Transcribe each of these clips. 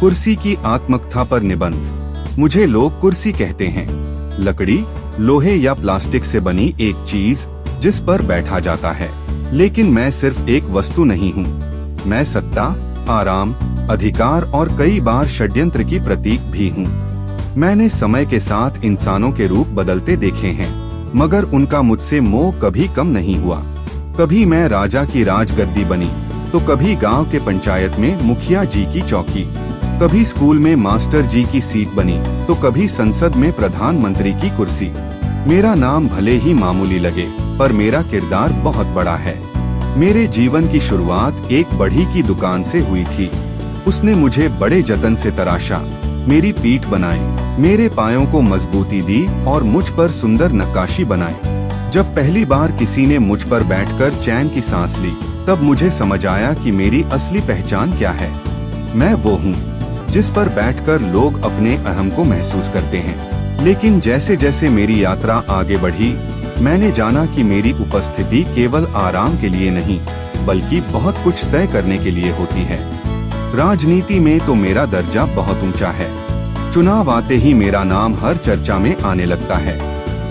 कुर्सी की आत्मकथा पर निबंध। मुझे लोग कुर्सी कहते हैं। लकड़ी, लोहे या प्लास्टिक से बनी एक चीज जिस पर बैठा जाता है। लेकिन मैं सिर्फ एक वस्तु नहीं हूँ। मैं सत्ता, आराम, अधिकार और कई बार षड्यंत्र की प्रतीक भी हूँ। मैंने समय के साथ इंसानों के रूप बदलते देखे हैं, मगर उनका मुझसे मोह कभी कम नहीं हुआ। कभी मैं राजा की राजगद्दी बनी, तो कभी गांव के पंचायत में मुखिया जी की चौकी, कभी स्कूल में मास्टर जी की सीट बनी, तो कभी संसद में प्रधानमंत्री की कुर्सी। मेरा नाम भले ही मामूली लगे, पर मेरा किरदार बहुत बड़ा है। मेरे जीवन की शुरुआत एक बढ़ई की दुकान से हुई थी। उसने मुझे बड़े जतन से तराशा, मेरी पीठ बनाई, मेरे पायों को मजबूती दी और मुझ पर सुंदर नक्काशी बनाई। जब पहली बार किसी ने मुझ पर बैठकर चैन की सांस ली, तब मुझे समझ आया कि मेरी असली पहचान क्या है। मैं वो हूँ जिस पर बैठकर लोग अपने अहम को महसूस करते हैं। लेकिन जैसे जैसे मेरी यात्रा आगे बढ़ी, मैंने जाना कि मेरी उपस्थिति केवल आराम के लिए नहीं, बल्कि बहुत कुछ तय करने के लिए होती है। राजनीति में तो मेरा दर्जा बहुत ऊंचा है। चुनाव आते ही मेरा नाम हर चर्चा में आने लगता है।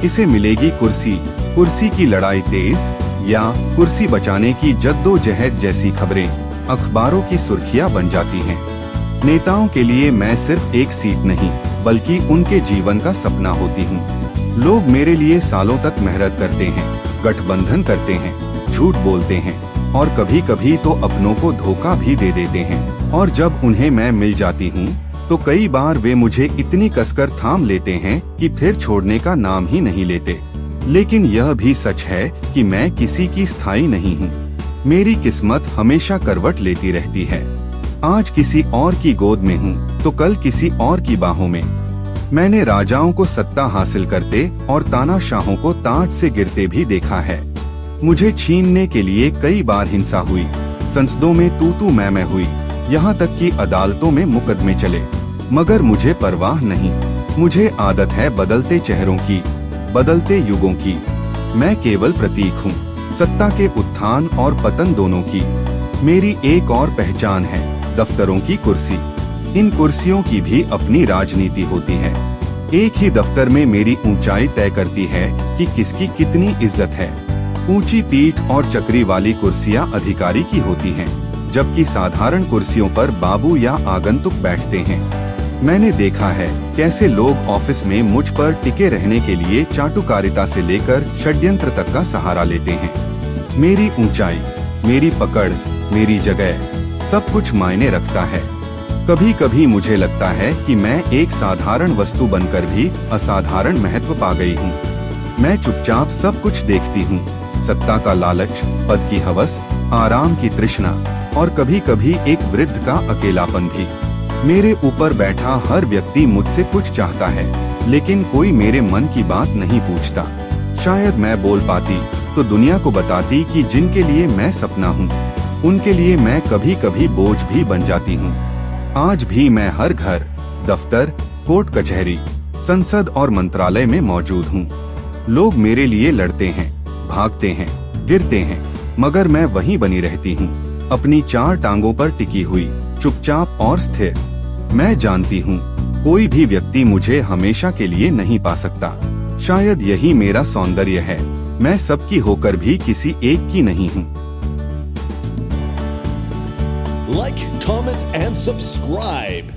किसे मिलेगी कुर्सी, कुर्सी की लड़ाई तेज, या कुर्सी बचाने की जद्दोजहद जैसी खबरें अखबारों की सुर्खियां बन जाती हैं। नेताओं के लिए मैं सिर्फ एक सीट नहीं, बल्कि उनके जीवन का सपना होती हूँ। लोग मेरे लिए सालों तक मेहनत करते हैं, गठबंधन करते हैं, झूठ बोलते हैं और कभी कभी तो अपनों को धोखा भी दे देते हैं। और जब उन्हें मैं मिल जाती हूँ, तो कई बार वे मुझे इतनी कसकर थाम लेते हैं कि फिर छोड़ने का नाम ही नहीं लेते। लेकिन यह भी सच है कि मैं किसी की स्थायी नहीं हूँ। मेरी किस्मत हमेशा करवट लेती रहती है। आज किसी और की गोद में हूँ, तो कल किसी और की बाहों में। मैंने राजाओं को सत्ता हासिल करते और तानाशाहों को ताज से गिरते भी देखा है। मुझे छीनने के लिए कई बार हिंसा हुई, संसदों में तू मैं हुई, यहाँ तक कि अदालतों में मुकदमे चले, मगर मुझे परवाह नहीं। मुझे आदत है बदलते चेहरों की, बदलते युगों की। मैं केवल प्रतीक हूँ, सत्ता के उत्थान और पतन दोनों की। मेरी एक और पहचान है, दफ्तरों की कुर्सी। इन कुर्सियों की भी अपनी राजनीति होती है। एक ही दफ्तर में मेरी ऊंचाई तय करती है कि किसकी कितनी इज्जत है। ऊंची पीठ और चक्री वाली कुर्सियां अधिकारी की होती हैं, जबकि साधारण कुर्सियों पर बाबू या आगंतुक बैठते हैं। मैंने देखा है कैसे लोग ऑफिस में मुझ पर टिके रहने के लिए चाटुकारिता से लेकर षड्यंत्र तक का सहारा लेते हैं। मेरी ऊंचाई, मेरी पकड़, मेरी जगह, सब कुछ मायने रखता है। कभी कभी मुझे लगता है कि मैं एक साधारण वस्तु बनकर भी असाधारण महत्व पा गई हूँ। मैं चुपचाप सब कुछ देखती हूँ, सत्ता का लालच, पद की हवस, आराम की तृष्णा और कभी कभी एक वृद्ध का अकेलापन भी। मेरे ऊपर बैठा हर व्यक्ति मुझसे कुछ चाहता है, लेकिन कोई मेरे मन की बात नहीं पूछता। शायद मैं बोल पाती तो दुनिया को बताती कि जिनके लिए मैं सपना हूँ, उनके लिए मैं कभी कभी बोझ भी बन जाती हूँ। आज भी मैं हर घर, दफ्तर, कोर्ट कचहरी, संसद और मंत्रालय में मौजूद हूँ। लोग मेरे लिए लड़ते हैं, भागते हैं, गिरते हैं, मगर मैं वहीं बनी रहती हूँ, अपनी चार टांगों पर टिकी हुई, चुपचाप और स्थिर। मैं जानती हूँ कोई भी व्यक्ति मुझे हमेशा के लिए नहीं पा सकता। शायद यही मेरा सौंदर्य है, मैं सबकी होकर भी किसी एक की नहीं हूँ। Like, comment, and subscribe.